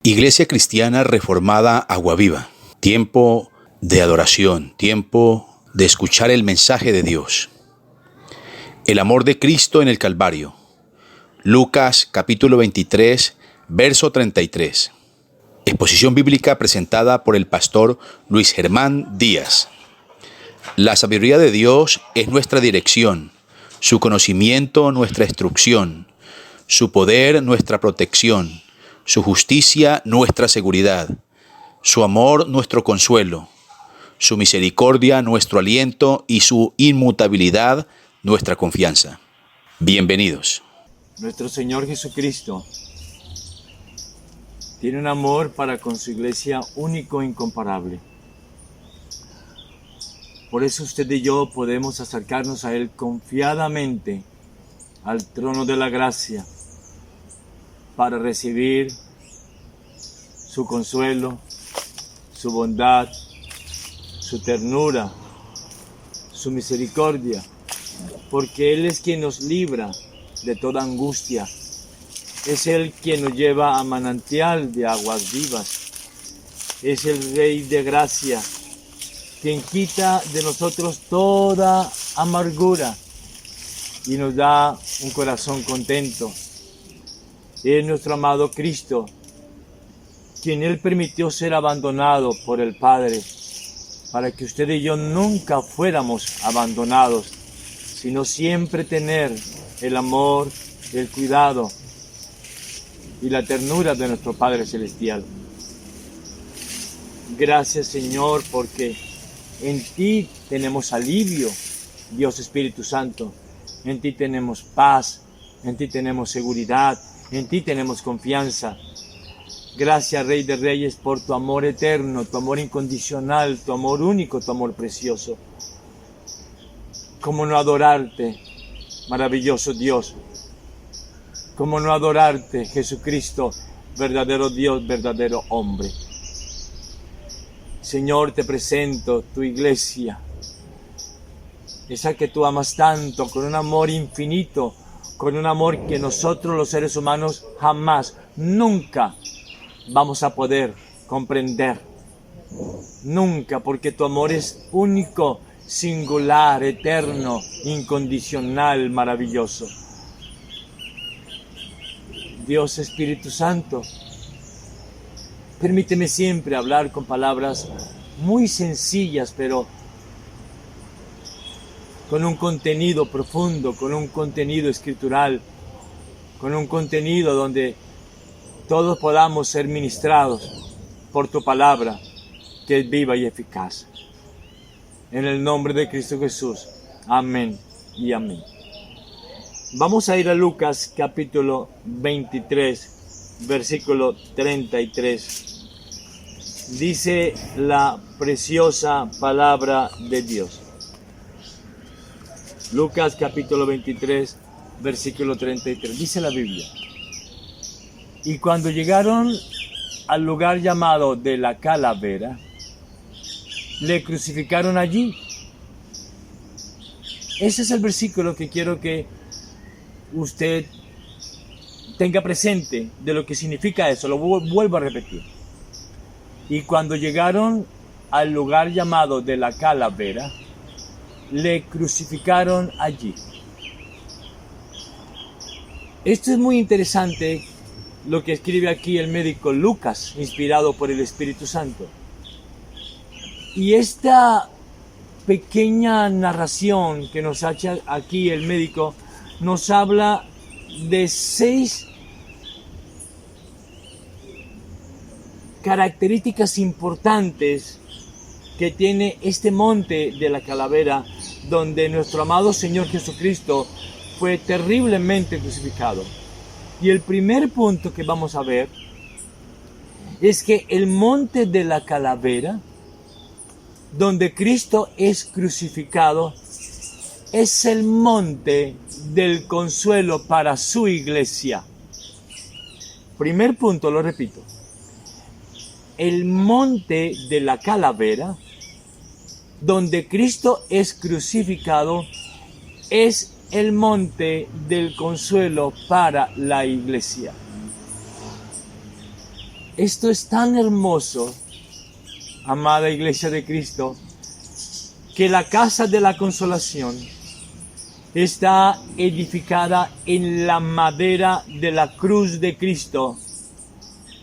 Iglesia Cristiana Reformada Aguaviva. Tiempo de adoración, tiempo de escuchar el mensaje de Dios. El amor de Cristo en el Calvario. Lucas capítulo 23, verso 33. Exposición bíblica presentada por el pastor Luis Germán Díaz. La sabiduría de Dios es nuestra dirección, su conocimiento nuestra instrucción, su poder nuestra protección, su justicia nuestra seguridad, su amor nuestro consuelo, su misericordia nuestro aliento y su inmutabilidad nuestra confianza. Bienvenidos. Nuestro Señor Jesucristo tiene un amor para con su iglesia único e incomparable. Por eso usted y yo podemos acercarnos a Él confiadamente al trono de la gracia para recibir su consuelo, su bondad, su ternura, su misericordia, porque Él es quien nos libra de toda angustia. Es Él quien nos lleva a manantial de aguas vivas. Es el Rey de gracia, quien quita de nosotros toda amargura y nos da un corazón contento. Es nuestro amado Cristo, quien Él permitió ser abandonado por el Padre, para que usted y yo nunca fuéramos abandonados, sino siempre tener el amor, el cuidado y la ternura de nuestro Padre Celestial. Gracias, Señor, porque en ti tenemos alivio, Dios Espíritu Santo. En ti tenemos paz, en ti tenemos seguridad, en ti tenemos confianza. Gracias, Rey de Reyes, por tu amor eterno, tu amor incondicional, tu amor único, tu amor precioso. ¿Cómo no adorarte, maravilloso Dios? ¿Cómo no adorarte, Jesucristo, verdadero Dios, verdadero hombre? Señor, te presento tu iglesia, esa que tú amas tanto, con un amor infinito, con un amor que nosotros los seres humanos jamás, nunca vamos a poder comprender. Nunca, porque tu amor es único, singular, eterno, incondicional, maravilloso. Dios Espíritu Santo, permíteme siempre hablar con palabras muy sencillas, pero con un contenido profundo, con un contenido escritural, con un contenido donde todos podamos ser ministrados por tu palabra, que es viva y eficaz. En el nombre de Cristo Jesús. Amén y amén. Vamos a ir a Lucas capítulo 23, versículo 33. Dice la preciosa palabra de Dios. Lucas capítulo 23, versículo 33. Dice la Biblia. Y cuando llegaron al lugar llamado de la Calavera, le crucificaron allí. Ese es el versículo que quiero que usted tenga presente de lo que significa eso. Lo vuelvo a repetir. Y cuando llegaron al lugar llamado de la Calavera, le crucificaron allí. Esto es muy interesante lo que escribe aquí el médico Lucas, inspirado por el Espíritu Santo. Y esta pequeña narración que nos hace aquí el médico nos habla de 6 características importantes que tiene este monte de la Calavera, donde nuestro amado Señor Jesucristo fue terriblemente crucificado. Y el primer punto que vamos a ver es que el monte de la Calavera, donde Cristo es crucificado, es el monte del consuelo para su iglesia. Primer punto, lo repito. El monte de la Calavera, donde Cristo es crucificado, es el monte del consuelo para la iglesia. Esto es tan hermoso, amada Iglesia de Cristo, que la casa de la consolación está edificada en la madera de la cruz de Cristo,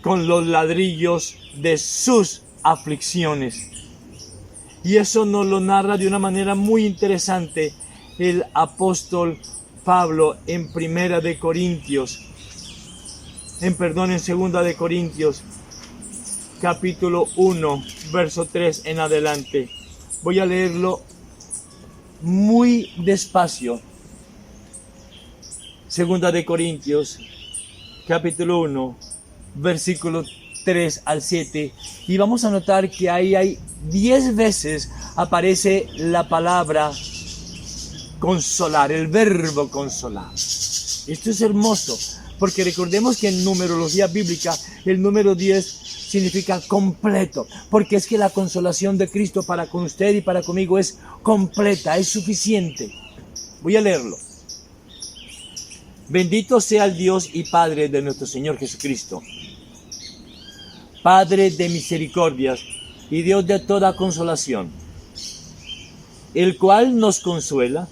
con los ladrillos de sus aflicciones. Y eso nos lo narra de una manera muy interesante el apóstol Pablo en 2 de Corintios, capítulo 1, verso 3 en adelante. Voy a leerlo muy despacio. 2 de Corintios, capítulo 1, versículo 3 al 7. Y vamos a notar que ahí hay 10 veces aparece la palabra consolar, el verbo consolar. Esto es hermoso, porque recordemos que en numerología bíblica el número 10 significa completo, porque es que la consolación de Cristo para con usted y para conmigo es completa, es suficiente. Voy a leerlo. Bendito sea el Dios y Padre de nuestro Señor Jesucristo, Padre de misericordias y Dios de toda consolación, el cual nos consuela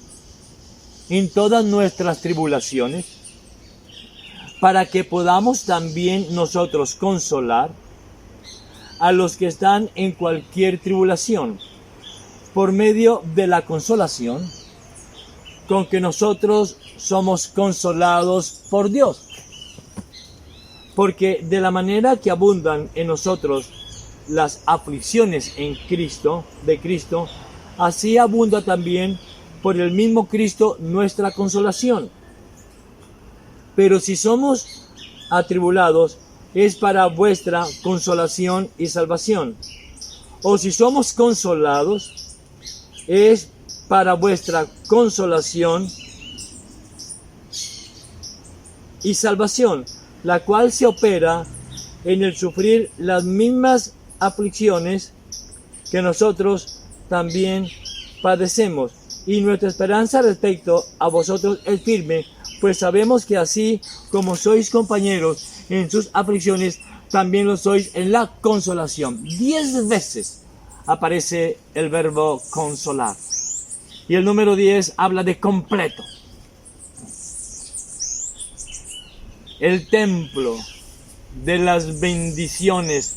en todas nuestras tribulaciones, para que podamos también nosotros consolar a los que están en cualquier tribulación, por medio de la consolación con que nosotros somos consolados por Dios. Porque de la manera que abundan en nosotros las aflicciones en Cristo, de Cristo, así abunda también por el mismo Cristo nuestra consolación. Pero si somos atribulados, es para vuestra consolación y salvación. O si somos consolados, es para vuestra consolación y salvación, la cual se opera en el sufrir las mismas aflicciones que nosotros también padecemos. Y nuestra esperanza respecto a vosotros es firme, pues sabemos que así como sois compañeros en sus aflicciones, también lo sois en la consolación. 10 veces aparece el verbo consolar. Y el número 10 habla de completo. El templo de las bendiciones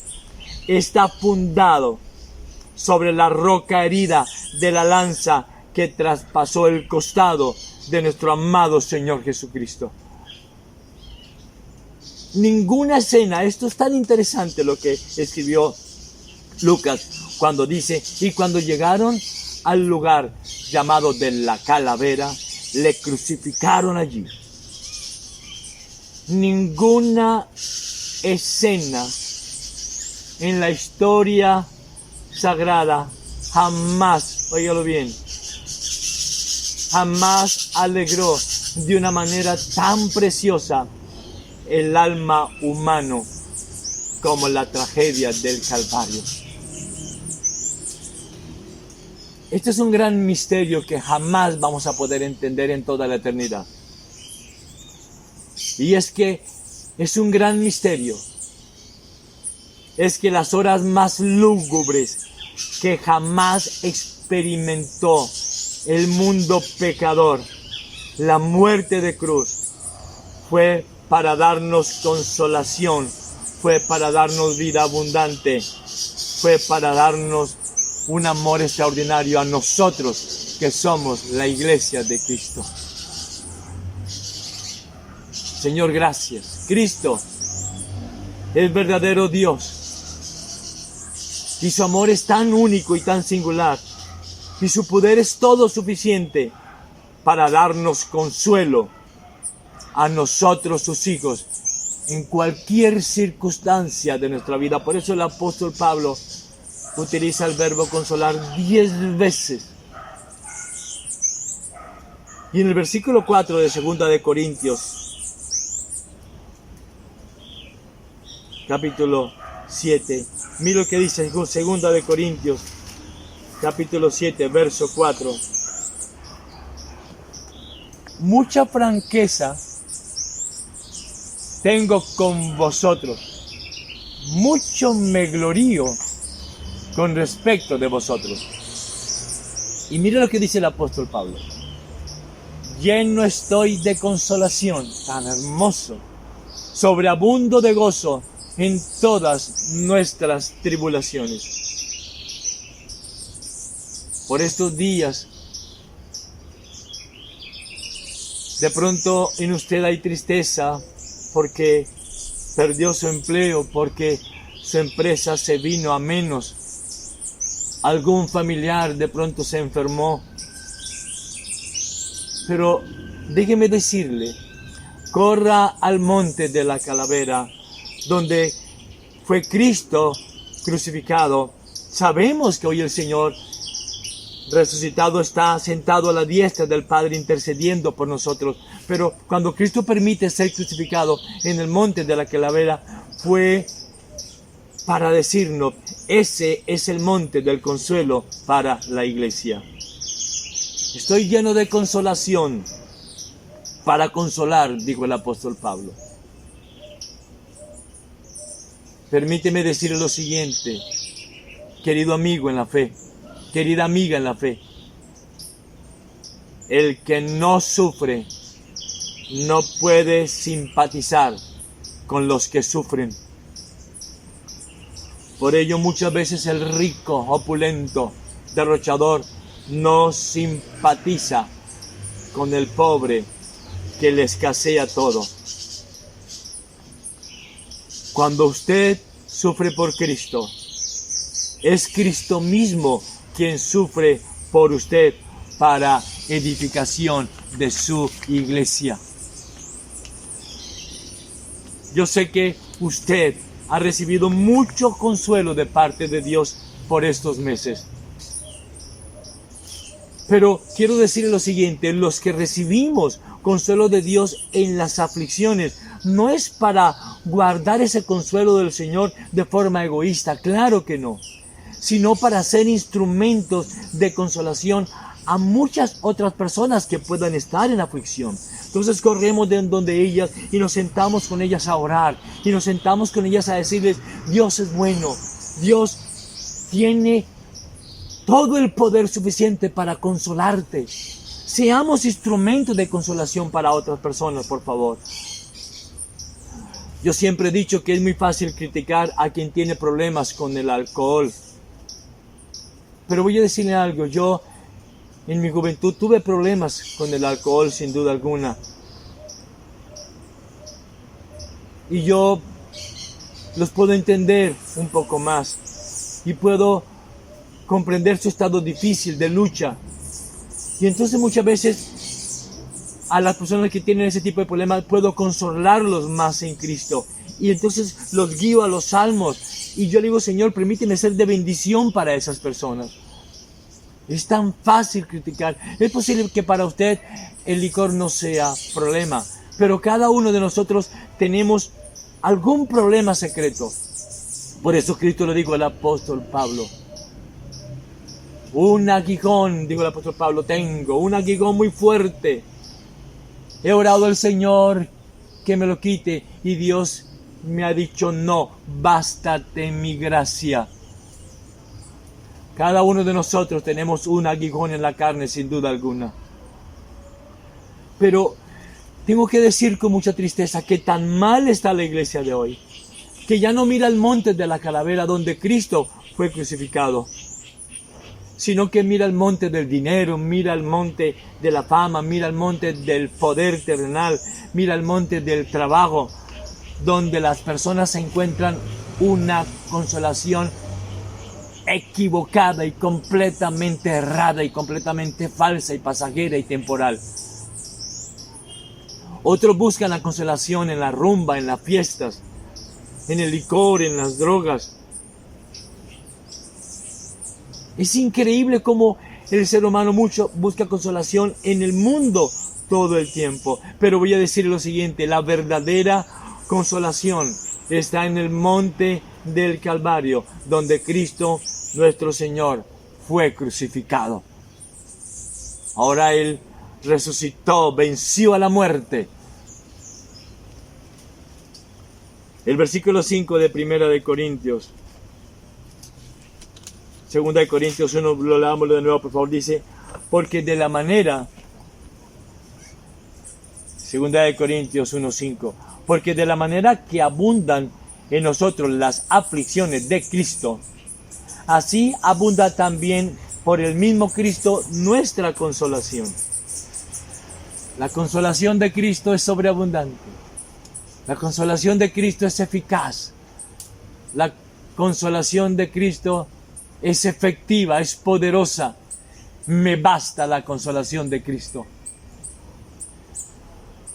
está fundado sobre la roca herida de la lanza que traspasó el costado de nuestro amado Señor Jesucristo. Ninguna escena, esto es tan interesante lo que escribió Lucas cuando dice, y cuando llegaron al lugar llamado de la calavera, le crucificaron allí. Ninguna escena en la historia sagrada jamás, óigalo bien, jamás alegró de una manera tan preciosa el alma humano como la tragedia del Calvario. Este es un gran misterio que jamás vamos a poder entender en toda la eternidad. Y es que es un gran misterio. Es que las horas más lúgubres que jamás experimentó el mundo pecador, la muerte de cruz, fue para darnos consolación, fue para darnos vida abundante, fue para darnos un amor extraordinario a nosotros que somos la iglesia de Cristo. Señor, gracias. Cristo es verdadero Dios y su amor es tan único y tan singular y su poder es todo suficiente para darnos consuelo a nosotros, sus hijos, en cualquier circunstancia de nuestra vida. Por eso el apóstol Pablo utiliza el verbo consolar 10 veces. Y en el versículo 4 de 2 de Corintios, capítulo 7, mira lo que dice 2 de Corintios, capítulo 7, verso 4. Mucha franqueza tengo con vosotros, mucho me glorío con respecto de vosotros. Y mire lo que dice el apóstol Pablo. Lleno estoy de consolación, tan hermoso, sobreabundo de gozo en todas nuestras tribulaciones. Por estos días, de pronto en usted hay tristeza porque perdió su empleo, porque su empresa se vino a menos. Algún familiar de pronto se enfermó. Pero déjeme decirle, corra al monte de la calavera, donde fue Cristo crucificado. Sabemos que hoy el Señor resucitado está sentado a la diestra del Padre intercediendo por nosotros. Pero cuando Cristo permite ser crucificado en el monte de la calavera, fue para decirnos, ese es el monte del consuelo para la iglesia. Estoy lleno de consolación para consolar, dijo el apóstol Pablo. Permíteme decirle lo siguiente, querido amigo en la fe, querida amiga en la fe. El que no sufre no puede simpatizar con los que sufren. Por ello muchas veces el rico, opulento, derrochador, no simpatiza con el pobre que le escasea todo. Cuando usted sufre por Cristo, es Cristo mismo quien sufre por usted para edificación de su iglesia. Yo sé que usted ha recibido mucho consuelo de parte de Dios por estos meses. Pero quiero decirle lo siguiente, los que recibimos consuelo de Dios en las aflicciones, no es para guardar ese consuelo del Señor de forma egoísta, claro que no, sino para ser instrumentos de consolación a muchas otras personas que puedan estar en aflicción. Entonces corremos de donde ellas y nos sentamos con ellas a orar y nos sentamos con ellas a decirles, Dios es bueno, Dios tiene todo el poder suficiente para consolarte. Seamos instrumentos de consolación para otras personas, por favor. Yo siempre he dicho que es muy fácil criticar a quien tiene problemas con el alcohol. Pero voy a decirle algo, yo en mi juventud tuve problemas con el alcohol sin duda alguna. Y yo los puedo entender un poco más. Y puedo comprender su estado difícil de lucha. Y entonces muchas veces a las personas que tienen ese tipo de problemas puedo consolarlos más en Cristo. Y entonces los guío a los salmos. Y yo le digo, Señor, permíteme ser de bendición para esas personas. Es tan fácil criticar. Es posible que para usted el licor no sea problema. Pero cada uno de nosotros tenemos algún problema secreto. Por eso Cristo lo dijo al apóstol Pablo. Un aguijón, dijo el apóstol Pablo, tengo, un aguijón muy fuerte. He orado al Señor que me lo quite y Dios me ha dicho, no, bástate mi gracia. Cada uno de nosotros tenemos un aguijón en la carne, sin duda alguna. Pero tengo que decir con mucha tristeza que tan mal está la iglesia de hoy, que ya no mira el monte de la calavera donde Cristo fue crucificado, sino que mira el monte del dinero, mira el monte de la fama, mira el monte del poder terrenal, mira el monte del trabajo, donde las personas encuentran una consolación equivocada y completamente errada y completamente falsa y pasajera y temporal. Otros buscan la consolación en la rumba, en las fiestas, en el licor, en las drogas. Es increíble cómo el ser humano mucho busca consolación en el mundo todo el tiempo. Pero voy a decir lo siguiente, la verdadera consolación está en el monte del Calvario, donde Cristo, nuestro Señor, fue crucificado. Ahora Él resucitó, venció a la muerte. El versículo 5 de Primera de Corintios. Segunda de Corintios 1, lo leamos de nuevo, por favor, dice, porque de la manera, Segunda de Corintios 1:5, porque de la manera que abundan en nosotros las aflicciones de Cristo, así abunda también por el mismo Cristo nuestra consolación. La consolación de Cristo es sobreabundante. La consolación de Cristo es eficaz. La consolación de Cristo es efectiva, es poderosa. Me basta la consolación de Cristo.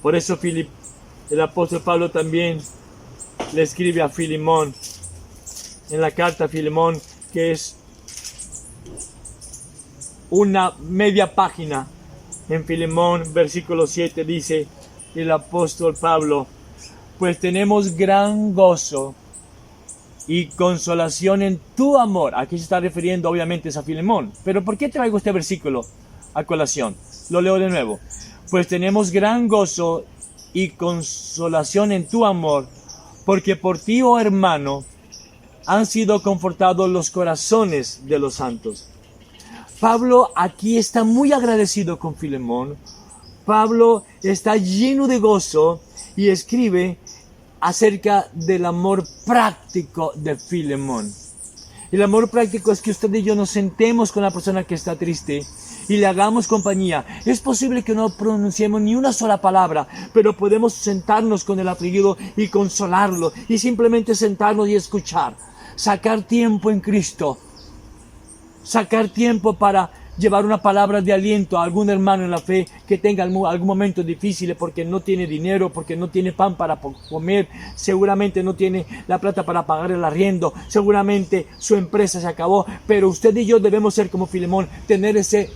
Por eso el apóstol Pablo también le escribe a Filemón, en la carta a Filemón, que es una media página. En Filemón, versículo 7, dice el apóstol Pablo, pues tenemos gran gozo y consolación en tu amor. Aquí se está refiriendo obviamente a Filemón. Pero ¿por qué traigo este versículo a colación? Lo leo de nuevo. Pues tenemos gran gozo y consolación en tu amor, porque por ti, oh hermano, han sido confortados los corazones de los santos. Pablo aquí está muy agradecido con Filemón. Pablo está lleno de gozo y escribe acerca del amor práctico de Filemón. El amor práctico es que usted y yo nos sentemos con la persona que está triste y le hagamos compañía. Es posible que no pronunciemos ni una sola palabra, pero podemos sentarnos con el afligido y consolarlo, y simplemente sentarnos y escuchar. Sacar tiempo en Cristo. Sacar tiempo para llevar una palabra de aliento a algún hermano en la fe que tenga algún momento difícil porque no tiene dinero, porque no tiene pan para comer, seguramente no tiene la plata para pagar el arriendo, seguramente su empresa se acabó, pero usted y yo debemos ser como Filemón, tener ese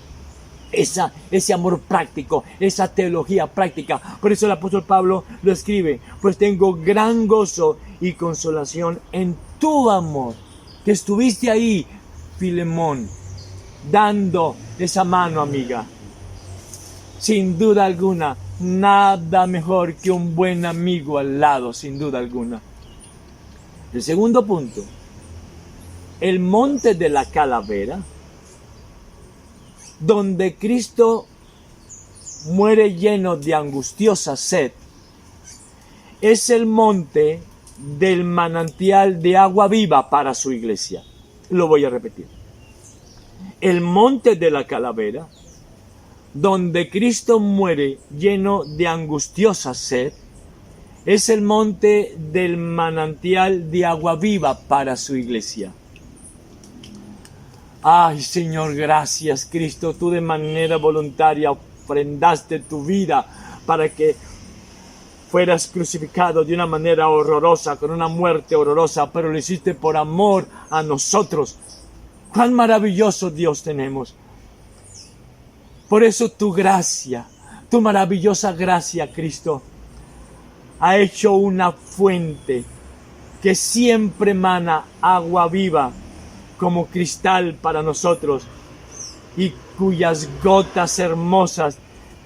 amor práctico, esa teología práctica. Por eso el apóstol Pablo lo escribe, pues tengo gran gozo y consolación en tu amor, que estuviste ahí, Filemón, dando esa mano amiga. Sin duda alguna, nada mejor que un buen amigo al lado, sin duda alguna. El segundo punto, el monte de la calavera, donde Cristo muere lleno de angustiosa sed, es el monte del manantial de agua viva para su iglesia. Lo voy a repetir. El monte de la calavera, donde Cristo muere lleno de angustiosa sed, es el monte del manantial de agua viva para su iglesia. Ay, Señor, gracias, Cristo, tú de manera voluntaria ofrendaste tu vida para que fueras crucificado de una manera horrorosa, con una muerte horrorosa, pero lo hiciste por amor a nosotros. ¡Cuán maravilloso Dios tenemos! Por eso tu gracia, tu maravillosa gracia, Cristo, ha hecho una fuente que siempre emana agua viva como cristal para nosotros y cuyas gotas hermosas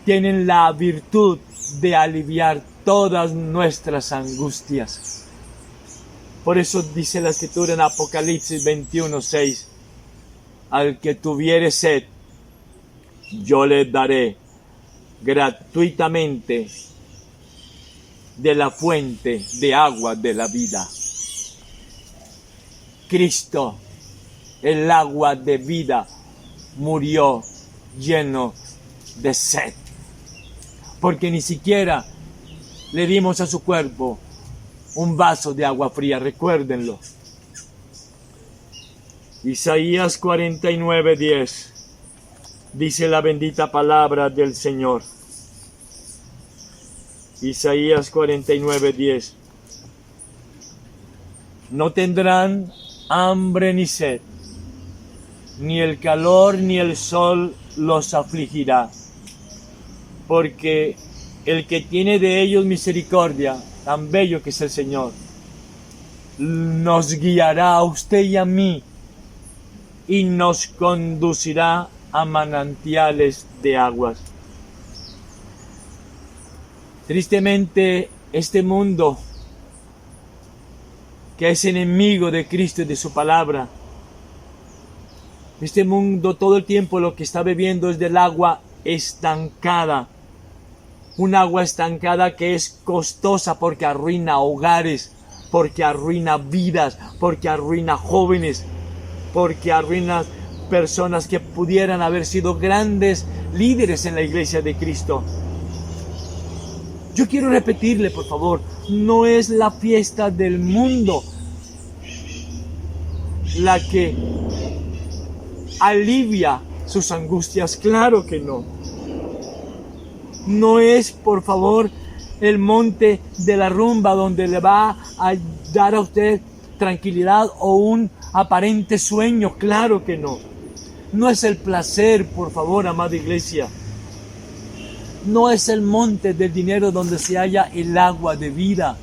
tienen la virtud de aliviar todas nuestras angustias. Por eso dice la Escritura en Apocalipsis 21:6, al que tuviere sed, yo le daré gratuitamente de la fuente de agua de la vida. Cristo, el agua de vida, murió lleno de sed, porque ni siquiera le dimos a su cuerpo un vaso de agua fría, recuérdenlo. Isaías 49:10 dice la bendita palabra del Señor. Isaías 49:10. No tendrán hambre ni sed, ni el calor ni el sol los afligirá, porque el que tiene de ellos misericordia, tan bello que es el Señor, nos guiará a usted y a mí y nos conducirá a manantiales de aguas. Tristemente, este mundo que es enemigo de Cristo y de su palabra. Este mundo todo el tiempo lo que está bebiendo es del agua estancada. Un agua estancada que es costosa porque arruina hogares, porque arruina vidas, porque arruina jóvenes, porque arruina personas que pudieran haber sido grandes líderes en la iglesia de Cristo. Yo quiero repetirle, por favor, no es la fiesta del mundo la que alivia sus angustias, claro que no. No es, por favor, el monte de la rumba donde le va a dar a usted tranquilidad o un aparente sueño, claro que no. No es el placer, por favor, amada iglesia. No es el monte del dinero donde se halla el agua de vida.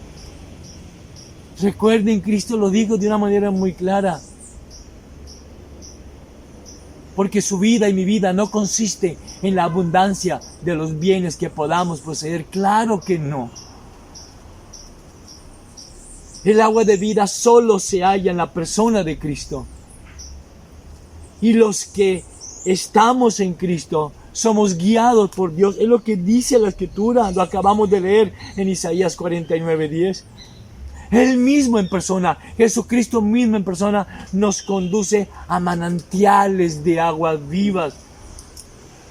Recuerden, Cristo lo dijo de una manera muy clara. Porque su vida y mi vida no consiste en la abundancia de los bienes que podamos poseer. Claro que no. El agua de vida solo se halla en la persona de Cristo. Y los que estamos en Cristo somos guiados por Dios. Es lo que dice la Escritura. Lo acabamos de leer en Isaías 49:10. Él mismo en persona, Jesucristo mismo en persona, nos conduce a manantiales de aguas vivas.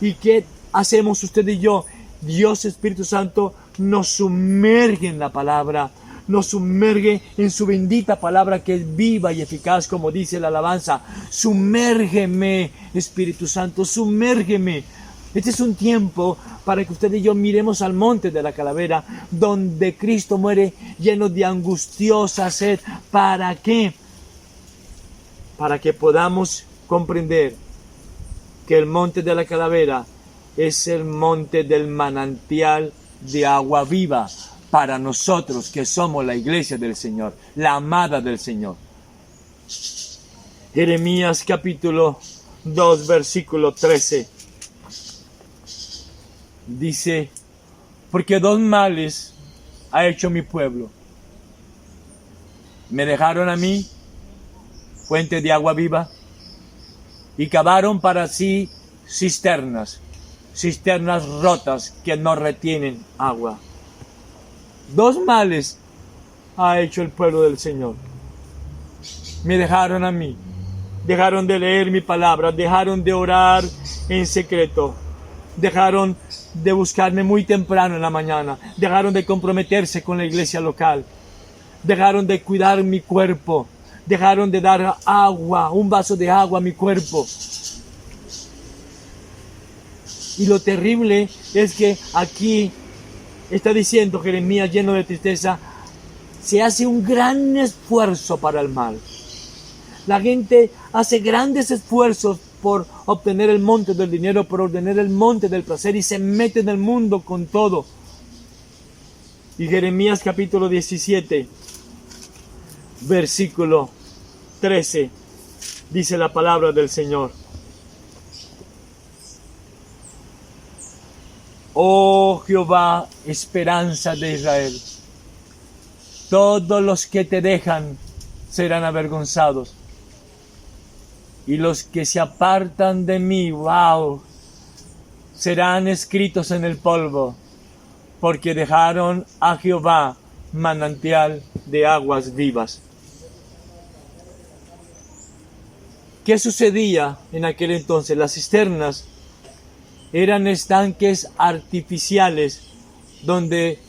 ¿Y qué hacemos usted y yo? Dios Espíritu Santo nos sumerge en la palabra, nos sumerge en su bendita palabra que es viva y eficaz, como dice la alabanza. Sumérgeme, Espíritu Santo, sumérgeme. Este es un tiempo para que usted y yo miremos al monte de la calavera, donde Cristo muere lleno de angustiosa sed. ¿Para qué? Para que podamos comprender que el monte de la calavera es el monte del manantial de agua viva para nosotros que somos la iglesia del Señor, la amada del Señor. Jeremías capítulo 2, versículo 13. Dice, porque dos males ha hecho mi pueblo. Me dejaron a mí, fuente de agua viva, y cavaron para sí cisternas rotas que no retienen agua. Dos males ha hecho el pueblo del Señor. Me dejaron a mí, dejaron de leer mi palabra, dejaron de orar en secreto, dejaron de buscarme muy temprano en la mañana, dejaron de comprometerse con la iglesia local, dejaron de cuidar mi cuerpo, dejaron de dar agua, un vaso de agua a mi cuerpo. Y lo terrible es que aquí está diciendo Jeremías, lleno de tristeza, se hace un gran esfuerzo para el mal. La gente hace grandes esfuerzos por obtener el monte del dinero, por obtener el monte del placer, y se mete en el mundo con todo. Y Jeremías capítulo 17, versículo 13, dice la palabra del Señor. Oh Jehová, esperanza de Israel, todos los que te dejan serán avergonzados, y los que se apartan de mí, serán escritos en el polvo, porque dejaron a Jehová manantial de aguas vivas. ¿Qué sucedía en aquel entonces? Las cisternas eran estanques artificiales donde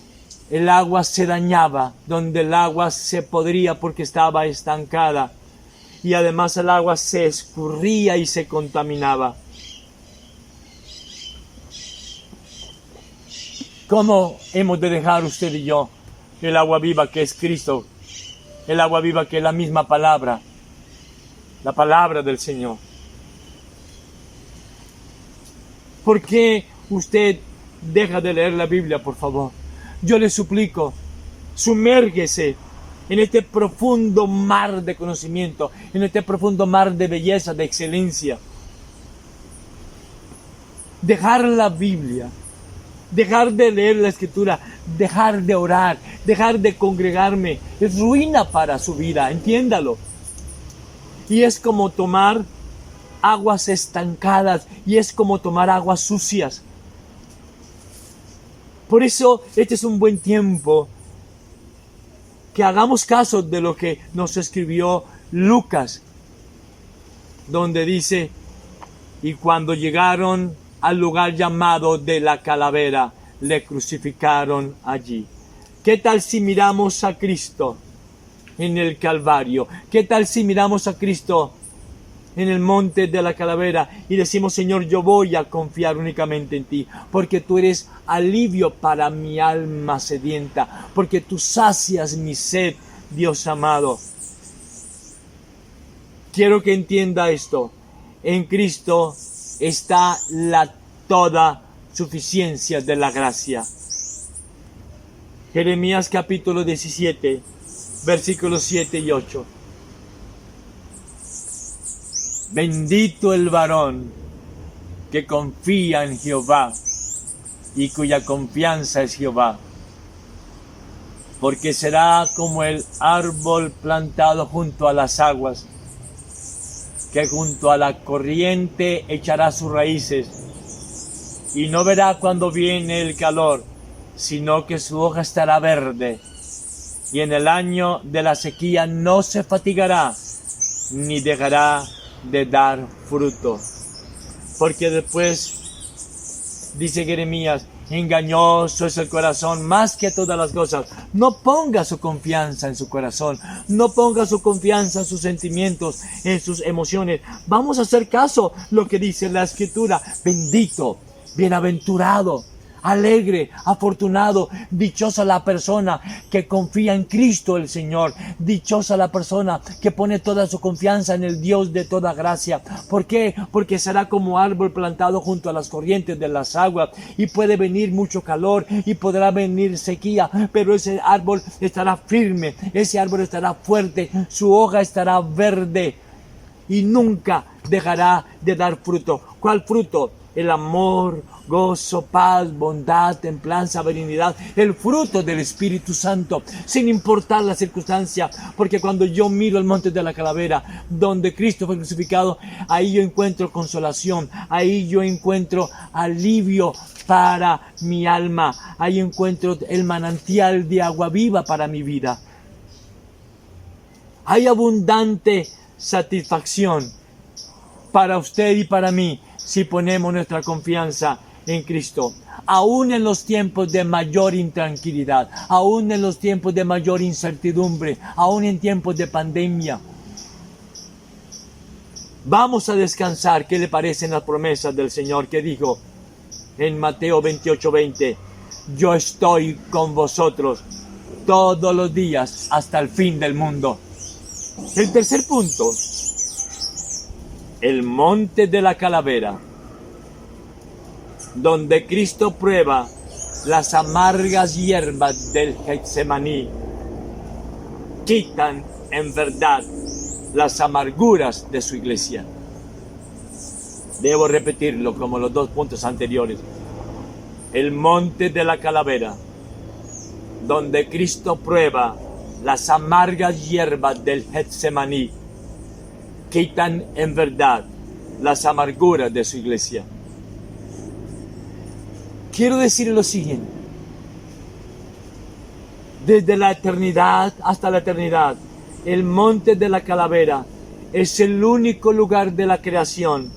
el agua se dañaba, donde el agua se podría porque estaba estancada. Y además el agua se escurría y se contaminaba. ¿Cómo hemos de dejar usted y yo el agua viva que es Cristo? El agua viva que es la misma palabra, la palabra del Señor. ¿Por qué usted deja de leer la Biblia, por favor? Yo le suplico, sumérguese en este profundo mar de conocimiento, en este profundo mar de belleza, de excelencia. Dejar la Biblia, Dejar de leer la Escritura, dejar de orar, dejar de congregarme, es ruina para su vida, entiéndalo. Y es como tomar aguas estancadas, y es como tomar aguas sucias. Por eso este es un buen tiempo que hagamos caso de lo que nos escribió Lucas, donde dice: y cuando llegaron al lugar llamado de la Calavera, le crucificaron allí. ¿Qué tal si miramos a Cristo en el Calvario? ¿Qué tal si miramos a Cristo en el monte de la Calavera y decimos: Señor, yo voy a confiar únicamente en ti, porque tú eres alivio para mi alma sedienta, porque tú sacias mi sed, Dios amado? Quiero que entienda esto: en Cristo está la toda suficiencia de la gracia. Jeremías capítulo 17, versículos 7 y 8. Bendito el varón que confía en Jehová y cuya confianza es Jehová, porque será como el árbol plantado junto a las aguas, que junto a la corriente echará sus raíces, y no verá cuando viene el calor, sino que su hoja estará verde, y en el año de la sequía no se fatigará, ni dejará de dar fruto. Porque después dice Jeremías: engañoso es el corazón más que todas las cosas. No ponga su confianza en su corazón, no ponga su confianza en sus sentimientos, en sus emociones. Vamos a hacer caso lo que dice la Escritura. Bendito, bienaventurado, alegre, afortunado, dichosa la persona que confía en Cristo el Señor, dichosa la persona que pone toda su confianza en el Dios de toda gracia. ¿Por qué? Porque será como árbol plantado junto a las corrientes de las aguas, y puede venir mucho calor y podrá venir sequía, pero ese árbol estará firme, ese árbol estará fuerte, su hoja estará verde y nunca dejará de dar fruto. ¿Cuál fruto? El amor, gozo, paz, bondad, templanza, benignidad, el fruto del Espíritu Santo, sin importar la circunstancia. Porque cuando yo miro el monte de la Calavera, donde Cristo fue crucificado, ahí yo encuentro consolación, ahí yo encuentro alivio para mi alma, ahí encuentro el manantial de agua viva para mi vida. Hay abundante satisfacción para usted y para mí si ponemos nuestra confianza en Cristo. Aún en los tiempos de mayor intranquilidad, aún en los tiempos de mayor incertidumbre, aún en tiempos de pandemia, vamos a descansar. ¿Qué le parecen las promesas del Señor que dijo en Mateo 28:20? Yo estoy con vosotros todos los días hasta el fin del mundo. El tercer punto: el monte de la Calavera, donde Cristo prueba las amargas hierbas del Getsemaní, quitan en verdad las amarguras de su iglesia. Debo repetirlo como los dos puntos anteriores. El monte de la Calavera, donde Cristo prueba las amargas hierbas del Getsemaní, quitan en verdad las amarguras de su iglesia. Quiero decir lo siguiente: desde la eternidad hasta la eternidad, el monte de la Calavera es el único lugar de la creación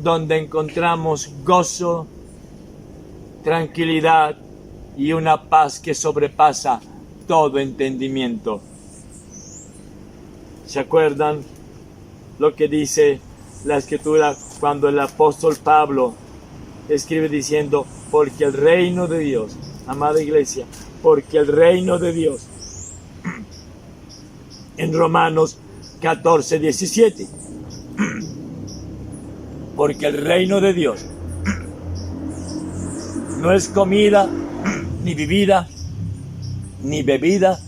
donde encontramos gozo, tranquilidad y una paz que sobrepasa todo entendimiento. ¿Se acuerdan lo que dice la Escritura cuando el apóstol Pablo escribe diciendo: porque el reino de Dios, amada iglesia, porque el reino de Dios, en Romanos 14:17, porque el reino de Dios no es comida, ni bebida, ni bebida,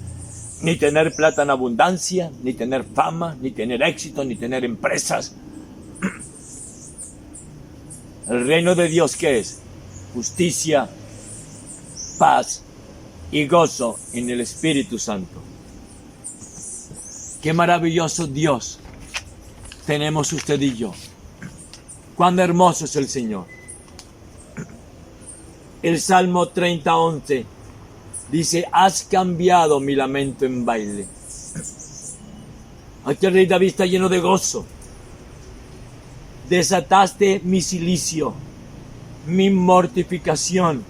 ni tener plata en abundancia, ni tener fama, ni tener éxito, ni tener empresas. El reino de Dios, ¿qué es? Justicia, paz y gozo en el Espíritu Santo. Qué maravilloso Dios tenemos usted y yo. Cuán hermoso es el Señor. El Salmo 30:11 dice: has cambiado mi lamento en baile. Aquí el rey David está lleno de gozo. Desataste mi cilicio, mi mortificación,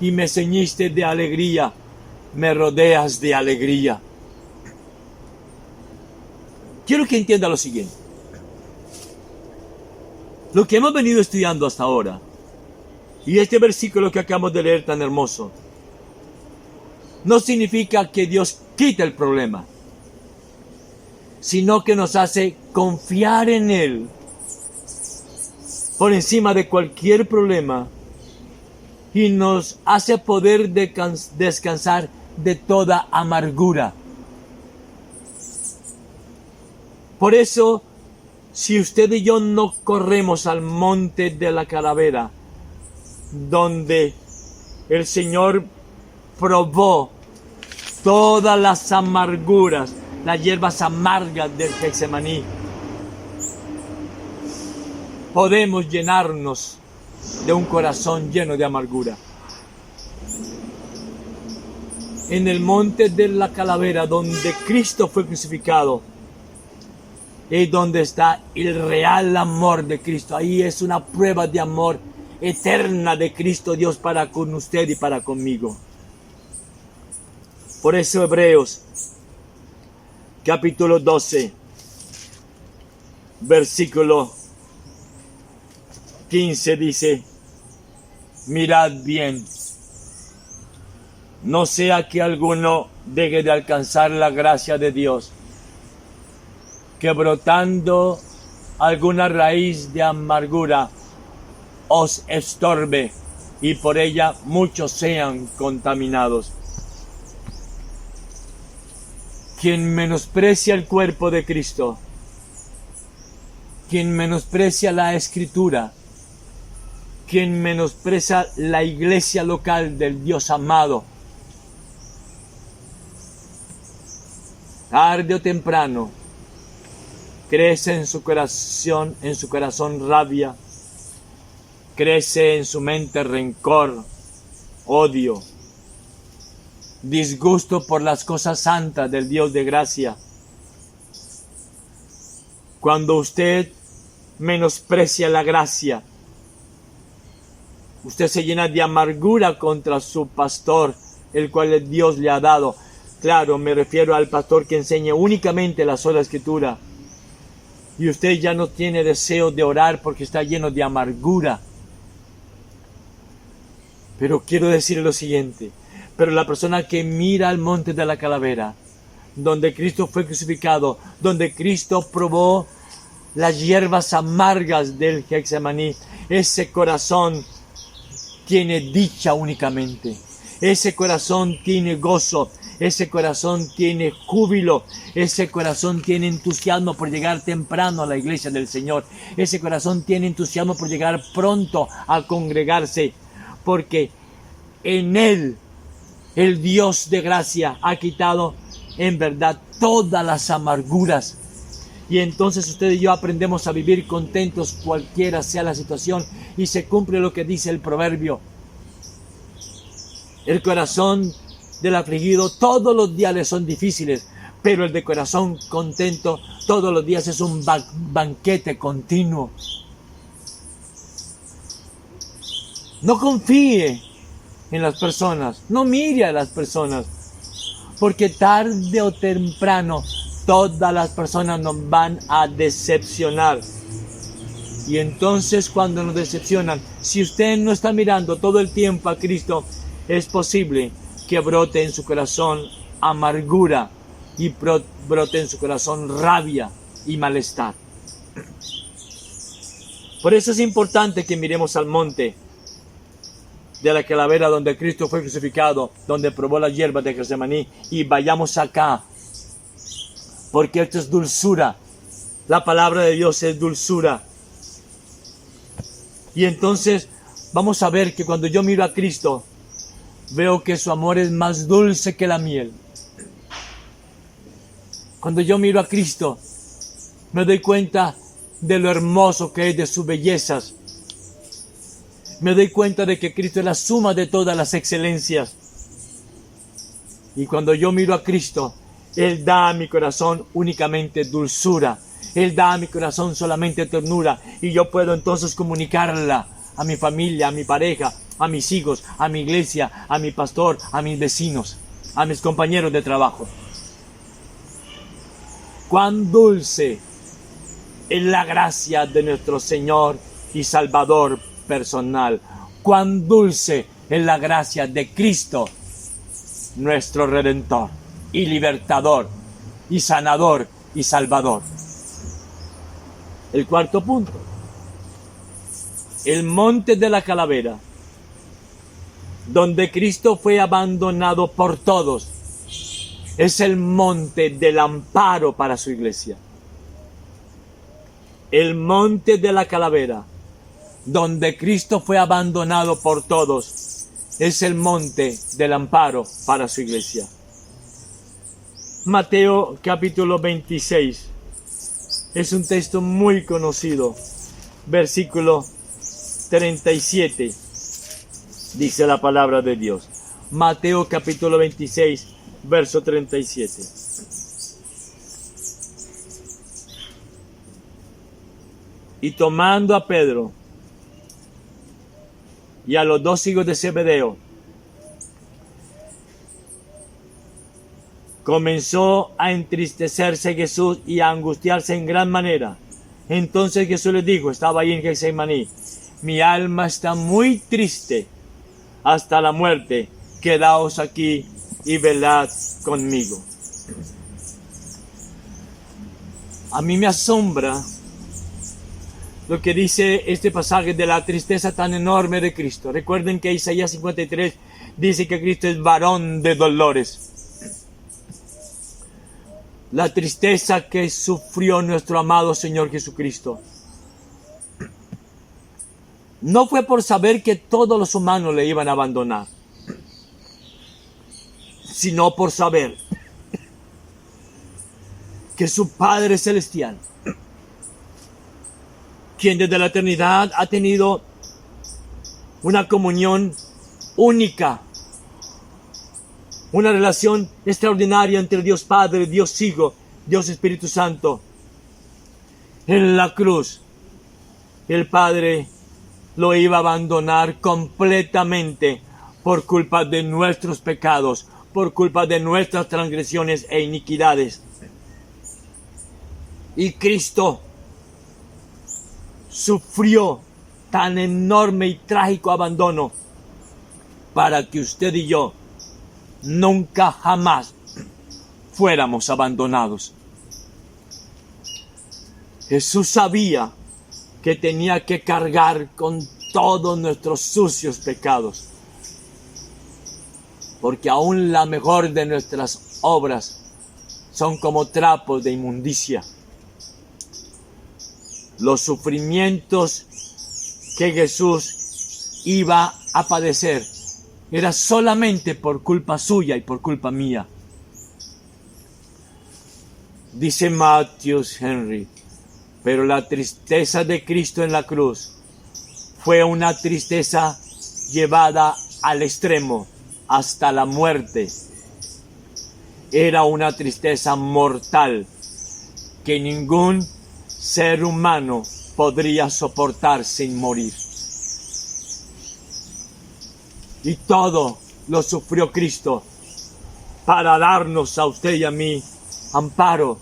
y me ceñiste de alegría, me rodeas de alegría. Quiero que entienda lo siguiente. Lo que hemos venido estudiando hasta ahora, y este versículo que acabamos de leer tan hermoso, no significa que Dios quite el problema, sino que nos hace confiar en Él por encima de cualquier problema y nos hace poder descansar de toda amargura. Por eso, si usted y yo no corremos al monte de la calavera, donde el Señor probó todas las amarguras, las hierbas amargas del Getsemaní, podemos llenarnos de un corazón lleno de amargura. En el monte de la calavera, donde Cristo fue crucificado, es donde está el real amor de Cristo. Ahí es una prueba de amor eterna de Cristo Dios para con usted y para conmigo. Por eso Hebreos capítulo 12, versículo 15 dice: mirad bien, no sea que alguno deje de alcanzar la gracia de Dios, que brotando alguna raíz de amargura os estorbe y por ella muchos sean contaminados. Quien menosprecia el cuerpo de Cristo, quien menosprecia la Escritura, quien menosprecia la iglesia local del Dios amado, tarde o temprano crece en su corazón rabia, crece en su mente rencor, odio, disgusto por las cosas santas del Dios de gracia. Cuando usted menosprecia la gracia, usted se llena de amargura contra su pastor, el cual Dios le ha dado. Claro, me refiero al pastor que enseña únicamente la sola Escritura. Y usted ya no tiene deseo de orar porque está lleno de amargura. Pero quiero decir lo siguiente: pero la persona que mira al monte de la calavera, donde Cristo fue crucificado, donde Cristo probó las hierbas amargas del Getsemaní, ese corazón tiene dicha únicamente. Ese corazón tiene gozo, ese corazón tiene júbilo, ese corazón tiene entusiasmo por llegar temprano a la iglesia del Señor. Ese corazón tiene entusiasmo por llegar pronto a congregarse, porque en Él el Dios de gracia ha quitado en verdad todas las amarguras. Y entonces usted y yo aprendemos a vivir contentos cualquiera sea la situación, y se cumple lo que dice el proverbio: el corazón del afligido todos los días le son difíciles, pero el de corazón contento todos los días es un banquete continuo. No confíe en las personas, no mire a las personas, porque tarde o temprano todas las personas nos van a decepcionar. Y entonces, cuando nos decepcionan, si usted no está mirando todo el tiempo a Cristo, es posible que brote en su corazón amargura y brote en su corazón rabia y malestar. Por eso es importante que miremos al monte de la calavera donde Cristo fue crucificado, donde probó las hierbas de Getsemaní, y vayamos acá, porque esto es dulzura. La palabra de Dios es dulzura. Y entonces vamos a ver que cuando yo miro a Cristo, veo que su amor es más dulce que la miel. Cuando yo miro a Cristo, me doy cuenta de lo hermoso que es, de sus bellezas. Me doy cuenta de que Cristo es la suma de todas las excelencias. Y cuando yo miro a Cristo, Él da a mi corazón únicamente dulzura. Él da a mi corazón solamente ternura. Y yo puedo entonces comunicarla a mi familia, a mi pareja, a mis hijos, a mi iglesia, a mi pastor, a mis vecinos, a mis compañeros de trabajo. Cuán dulce es la gracia de nuestro Señor y Salvador personal. Cuán dulce es la gracia de Cristo, nuestro Redentor y Libertador y Sanador y Salvador. El cuarto punto. El monte de la calavera, donde Cristo fue abandonado por todos, es el monte del amparo para su iglesia. El monte de la calavera, donde Cristo fue abandonado por todos, es el monte del amparo para su iglesia. Mateo capítulo 26 es un texto muy conocido. Versículo 37 dice la palabra de Dios. Mateo capítulo 26, verso 37. Y tomando a Pedro y a los dos hijos de Zebedeo, comenzó a entristecerse Jesús y a angustiarse en gran manera. Entonces Jesús les dijo, estaba ahí en Getsemaní: mi alma está muy triste hasta la muerte, quedaos aquí y velad conmigo. A mí me asombra lo que dice este pasaje de la tristeza tan enorme de Cristo. Recuerden que Isaías 53 dice que Cristo es varón de dolores. La tristeza que sufrió nuestro amado Señor Jesucristo no fue por saber que todos los humanos le iban a abandonar, sino por saber que su Padre Celestial, quien desde la eternidad ha tenido una comunión única, una relación extraordinaria entre Dios Padre, Dios Hijo, Dios Espíritu Santo. En la cruz, el Padre lo iba a abandonar completamente por culpa de nuestros pecados, por culpa de nuestras transgresiones e iniquidades. Y Cristo sufrió tan enorme y trágico abandono para que usted y yo nunca jamás fuéramos abandonados. Jesús sabía que tenía que cargar con todos nuestros sucios pecados, porque aún la mejor de nuestras obras son como trapos de inmundicia. Los sufrimientos que Jesús iba a padecer era solamente por culpa suya y por culpa mía. Dice Matthews Henry, pero la tristeza de Cristo en la cruz fue una tristeza llevada al extremo, hasta la muerte. Era una tristeza mortal que ningún ser humano podría soportar sin morir. Y todo lo sufrió Cristo para darnos a usted y a mí amparo,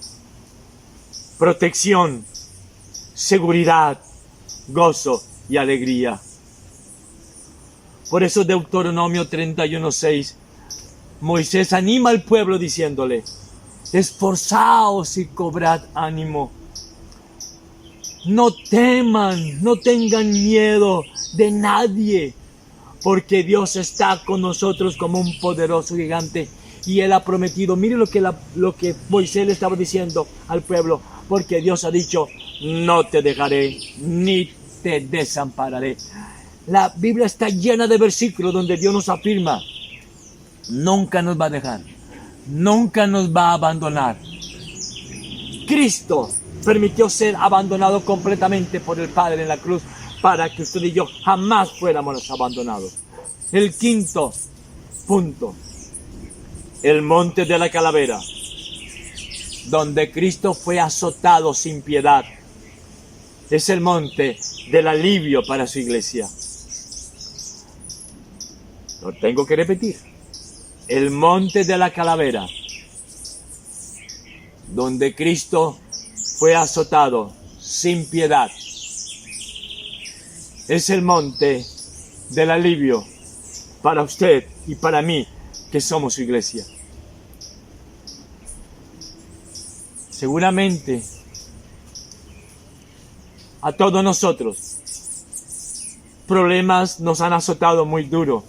protección, seguridad, gozo y alegría. Por eso Deuteronomio 31:6, Moisés anima al pueblo diciéndole: esforzaos y cobrad ánimo. No teman, no tengan miedo de nadie, porque Dios está con nosotros como un poderoso gigante. Y Él ha prometido, mire lo que Moisés le estaba diciendo al pueblo, porque Dios ha dicho: no te dejaré ni te desampararé. La Biblia está llena de versículos donde Dios nos afirma nunca nos va a dejar, nunca nos va a abandonar. Cristo permitió ser abandonado completamente por el Padre en la cruz para que usted y yo jamás fuéramos abandonados. El quinto punto, el monte de la calavera, donde Cristo fue azotado sin piedad, es el monte del alivio para su iglesia. Lo tengo que repetir. El monte de la calavera, donde Cristo fue azotado sin piedad, es el monte del alivio para usted y para mí, que somos su iglesia. Seguramente a todos nosotros problemas nos han azotado muy duro.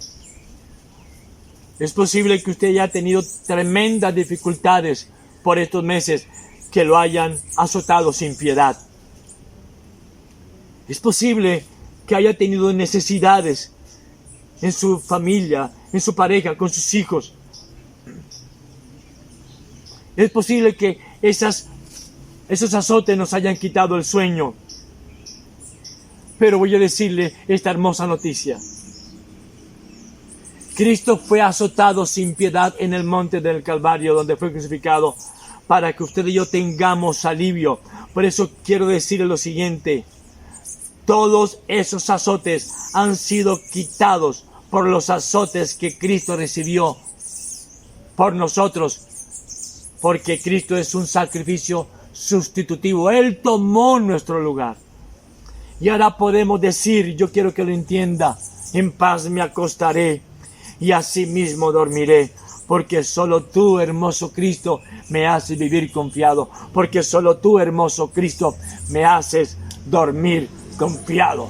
Es posible que usted haya tenido tremendas dificultades por estos meses que lo hayan azotado sin piedad. Es posible que haya tenido necesidades en su familia, en su pareja, con sus hijos. Es posible que esos azotes nos hayan quitado el sueño. Pero voy a decirle esta hermosa noticia. Cristo fue azotado sin piedad en el monte del Calvario, donde fue crucificado, para que usted y yo tengamos alivio. Por eso quiero decirle lo siguiente. Todos esos azotes han sido quitados por los azotes que Cristo recibió por nosotros, porque Cristo es un sacrificio sustitutivo. Él tomó nuestro lugar. Y ahora podemos decir, yo quiero que lo entienda, en paz me acostaré y asimismo dormiré, porque solo tú, hermoso Cristo, me haces vivir confiado, porque solo tú, hermoso Cristo, me haces dormir confiado.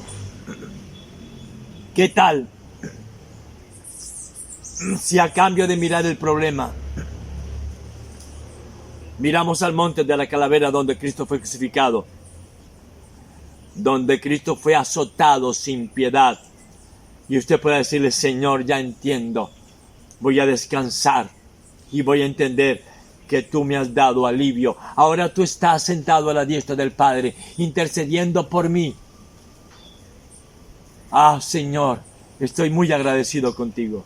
¿Qué tal si a cambio de mirar el problema, miramos al monte de la calavera donde Cristo fue crucificado, donde Cristo fue azotado sin piedad? Y usted puede decirle, Señor, ya entiendo, voy a descansar y voy a entender que tú me has dado alivio. Ahora tú estás sentado a la diestra del Padre, intercediendo por mí. Ah, Señor, estoy muy agradecido contigo.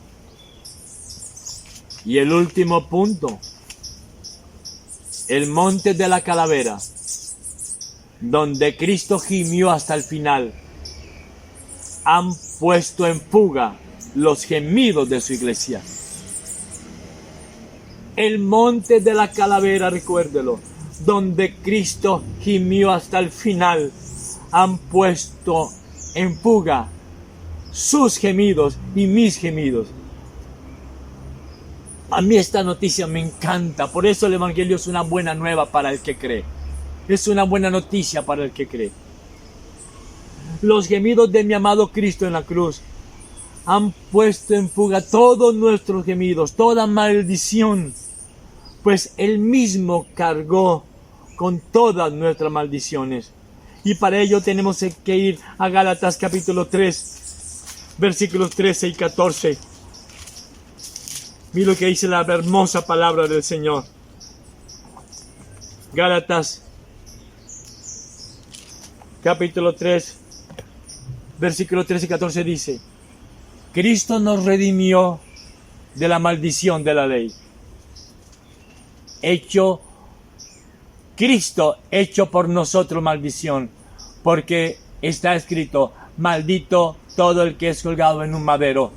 Y el último punto, el monte de la calavera, donde Cristo gimió hasta el final, han puesto en fuga los gemidos de su iglesia. El monte de la calavera, recuérdelo, donde Cristo gimió hasta el final, han puesto en fuga sus gemidos y mis gemidos. A mí esta noticia me encanta, por eso el Evangelio es una buena nueva para el que cree. Es una buena noticia para el que cree. Los gemidos de mi amado Cristo en la cruz han puesto en fuga todos nuestros gemidos, toda maldición, pues Él mismo cargó con todas nuestras maldiciones. Y para ello tenemos que ir a Gálatas capítulo 3, versículos 13 y 14. Mira lo que dice la hermosa palabra del Señor. Gálatas capítulo 3, versículos 13 y 14 dice: Cristo nos redimió de la maldición de la ley. Cristo hecho por nosotros maldición, porque está escrito: maldito todo el que es colgado en un madero,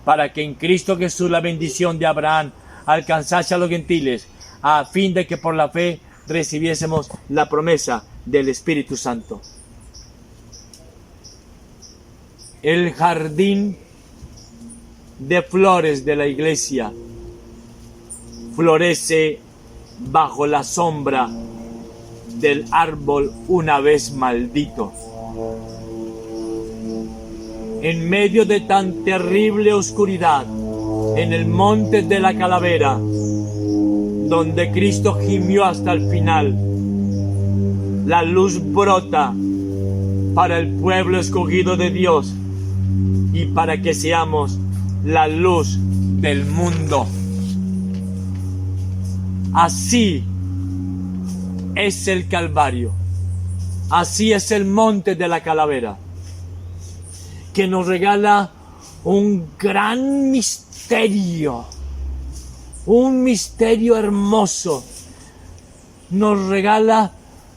para que en Cristo Jesús la bendición de Abraham alcanzase a los gentiles, a fin de que por la fe recibiésemos la promesa del Espíritu Santo. El jardín de flores de la iglesia florece bajo la sombra del árbol una vez maldito. En medio de tan terrible oscuridad, en el monte de la calavera, donde Cristo gimió hasta el final, la luz brota para el pueblo escogido de Dios y para que seamos la luz del mundo. Así es el Calvario. Así es el monte de la calavera, que nos regala un gran misterio, un misterio hermoso. Nos regala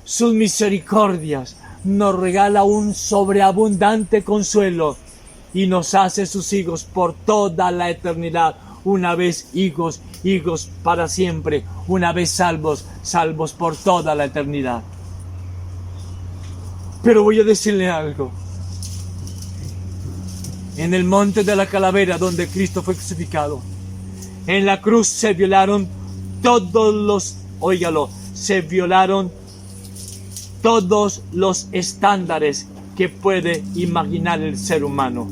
sus misericordias, nos regala un sobreabundante consuelo y nos hace sus hijos por toda la eternidad. Una vez hijos, hijos para siempre. Una vez salvos, salvos por toda la eternidad. Pero voy a decirle algo. En el monte de la calavera donde Cristo fue crucificado, en la cruz se violaron todos los, óigalo, se violaron todos los estándares que puede imaginar el ser humano.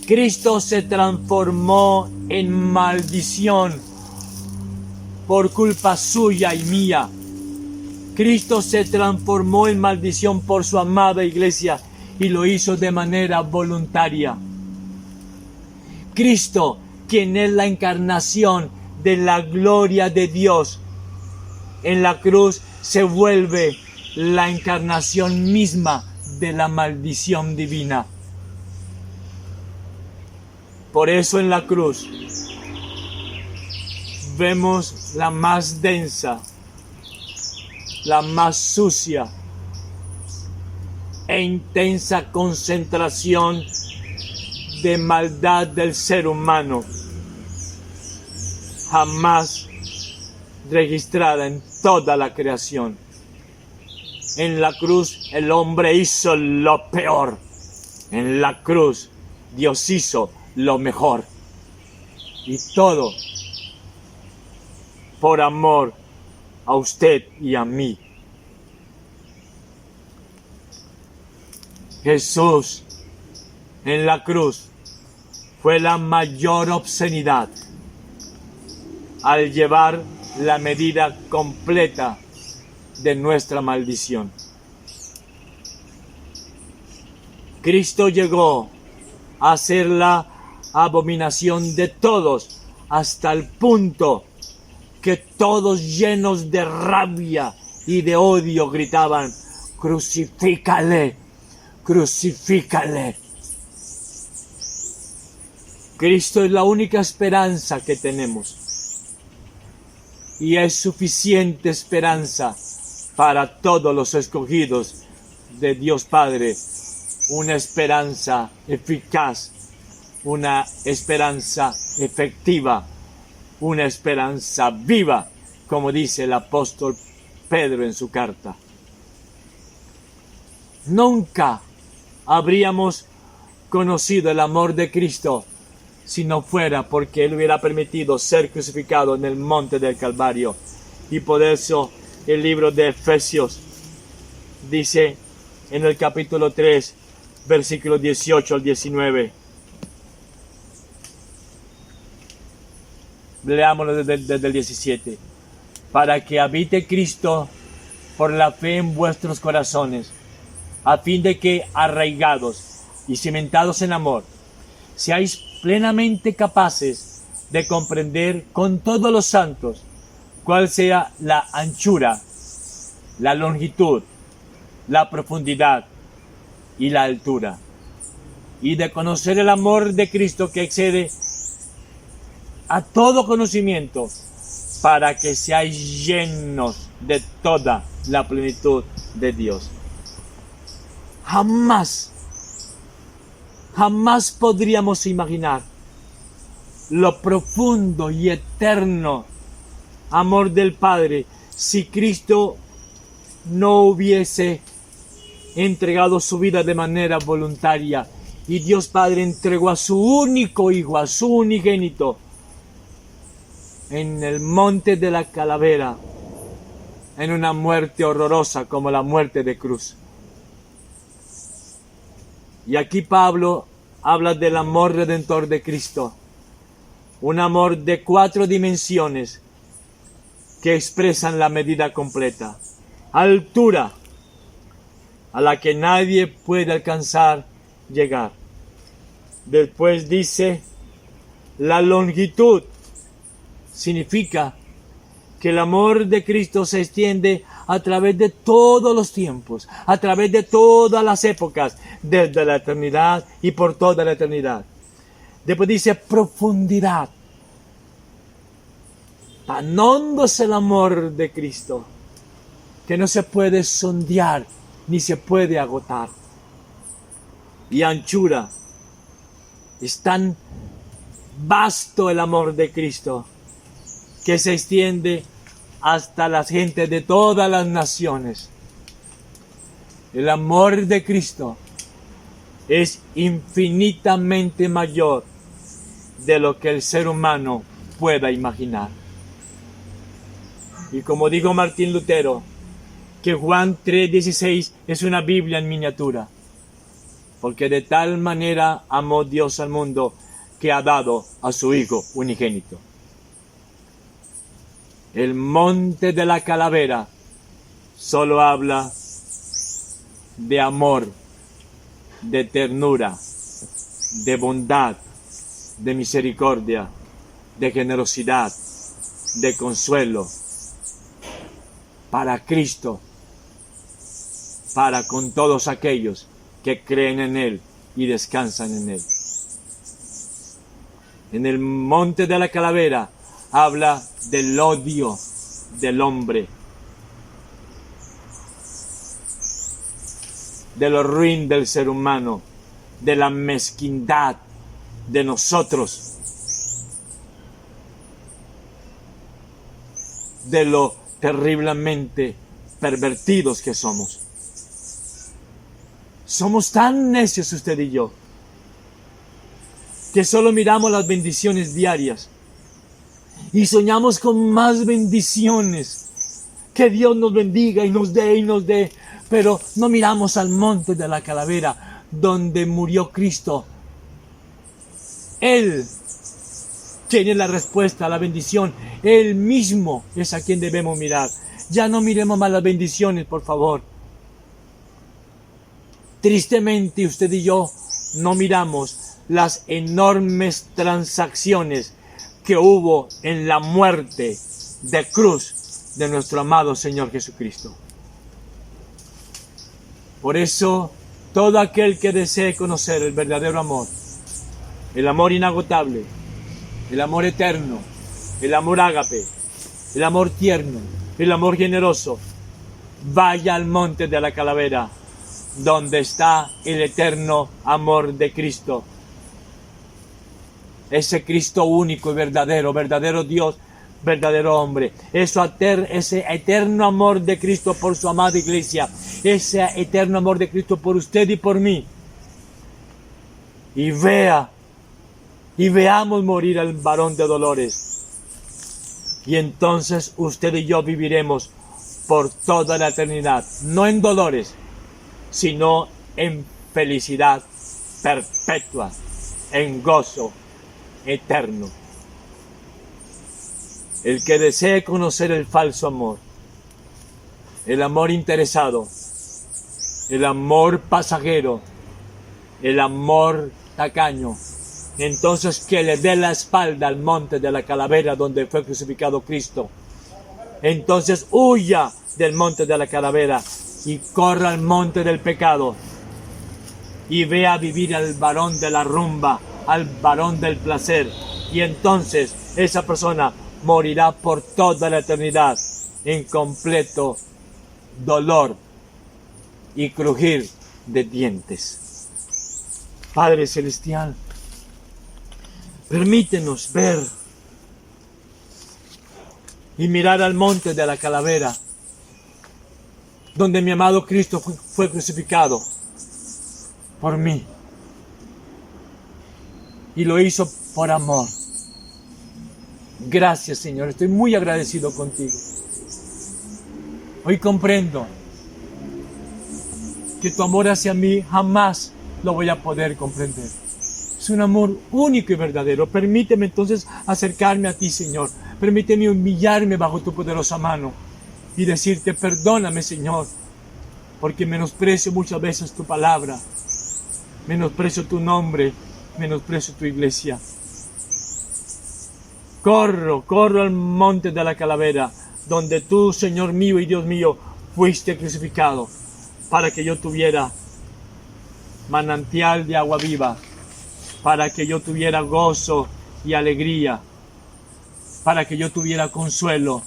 Cristo se transformó en maldición por culpa suya y mía. Cristo se transformó en maldición por su amada iglesia y lo hizo de manera voluntaria. Cristo, quien es la encarnación de la gloria de Dios, en la cruz se vuelve la encarnación misma de la maldición divina. Por eso en la cruz vemos la más densa, la más sucia e intensa concentración de maldad del ser humano jamás registrada en toda la creación. En la cruz el hombre hizo lo peor. En la cruz Dios hizo lo mejor. Y todo por amor a usted y a mí. Jesús en la cruz fue la mayor obscenidad al llevar la medida completa de nuestra maldición. Cristo llegó a ser la abominación de todos, hasta el punto que todos llenos de rabia y de odio gritaban: crucifícale, crucifícale. Cristo es la única esperanza que tenemos. Y es suficiente esperanza para todos los escogidos de Dios Padre. Una esperanza eficaz, una esperanza efectiva, una esperanza viva, como dice el apóstol Pedro en su carta. Nunca habríamos conocido el amor de Cristo si no fuera porque Él hubiera permitido ser crucificado en el monte del Calvario. Y por eso el libro de Efesios dice en el capítulo 3, versículos 18 al 19. Leámoslo desde el 17. Para que habite Cristo por la fe en vuestros corazones, a fin de que, arraigados y cimentados en amor, seáis plenamente capaces de comprender con todos los santos cuál sea la anchura, la longitud, la profundidad y la altura, y de conocer el amor de Cristo que excede a todo conocimiento, para que seáis llenos de toda la plenitud de Dios. Jamás podríamos imaginar lo profundo y eterno amor del Padre si Cristo no hubiese entregado su vida de manera voluntaria. Y Dios Padre entregó a su único Hijo, a su unigénito, en el monte de la calavera, en una muerte horrorosa como la muerte de cruz. Y aquí Pablo habla del amor redentor de Cristo, un amor de 4 dimensiones que expresan la medida completa. Altura, a la que nadie puede alcanzar llegar. Después dice La longitud significa que el amor de Cristo se extiende a través de todos los tiempos, a través de todas las épocas, desde la eternidad y por toda la eternidad. Después dice profundidad. Tan hondo es el amor de Cristo que no se puede sondear ni se puede agotar. Y anchura. Es tan vasto el amor de Cristo que se extiende hasta las gentes de todas las naciones. El amor de Cristo es infinitamente mayor de lo que el ser humano pueda imaginar. Y como dijo Martín Lutero, que Juan 3:16 es una Biblia en miniatura, porque de tal manera amó Dios al mundo que ha dado a su Hijo unigénito. El monte de la calavera solo habla de amor, de ternura, de bondad, de misericordia, de generosidad, de consuelo, para Cristo, para con todos aquellos que creen en Él y descansan en Él. En el monte de la calavera habla del odio del hombre, de lo ruin del ser humano, de la mezquindad de nosotros, de lo terriblemente pervertidos que somos. Somos tan necios usted y yo, que solo miramos las bendiciones diarias y soñamos con más bendiciones, que Dios nos bendiga y nos dé, pero no miramos al monte de la calavera donde murió Cristo. Él tiene la respuesta a la bendición. Él mismo es a quien debemos mirar. Ya no miremos más las bendiciones, por favor. Tristemente, usted y yo no miramos las enormes transacciones que hubo en la muerte de cruz de nuestro amado Señor Jesucristo. Por eso, todo aquel que desee conocer el verdadero amor, el amor inagotable, el amor eterno, el amor ágape, el amor tierno, el amor generoso, vaya al monte de la calavera, donde está el eterno amor de Cristo. Ese Cristo único y verdadero Dios, verdadero hombre. Ese eterno amor de Cristo por su amada iglesia. Ese eterno amor de Cristo por usted y por mí. Y veamos morir al varón de dolores. Y entonces usted y yo viviremos por toda la eternidad. No en dolores, sino en felicidad perpetua, en gozo eterno. El que desee conocer el falso amor, el amor interesado, el amor pasajero, el amor tacaño, entonces que le dé la espalda al monte de la calavera donde fue crucificado Cristo. Entonces huya del monte de la calavera y corra al monte del pecado y vea vivir al varón de la rumba, al varón del placer, y entonces esa persona morirá por toda la eternidad en completo dolor y crujir de dientes. Padre Celestial, permítenos ver y mirar al monte de la calavera, donde mi amado Cristo fue crucificado por mí. Y lo hizo por amor. Gracias, Señor. Estoy muy agradecido contigo. Hoy comprendo que tu amor hacia mí jamás lo voy a poder comprender. Es un amor único y verdadero. Permíteme entonces acercarme a ti, Señor. Permíteme humillarme bajo tu poderosa mano y decirte, perdóname, Señor, porque menosprecio muchas veces tu palabra, menosprecio tu nombre, menosprecio tu iglesia. corro al monte de la calavera, donde tú, Señor mío y Dios mío, fuiste crucificado, para que yo tuviera manantial de agua viva, para que yo tuviera gozo y alegría, para que yo tuviera consuelo,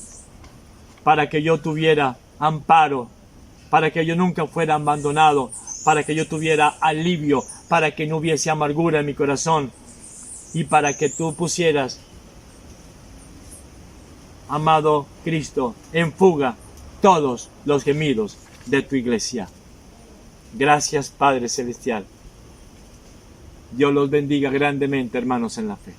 para que yo tuviera amparo, para que yo nunca fuera abandonado, para que yo tuviera alivio, para que no hubiese amargura en mi corazón y para que tú pusieras, amado Cristo, en fuga todos los gemidos de tu iglesia. Gracias, Padre Celestial. Dios los bendiga grandemente, hermanos en la fe.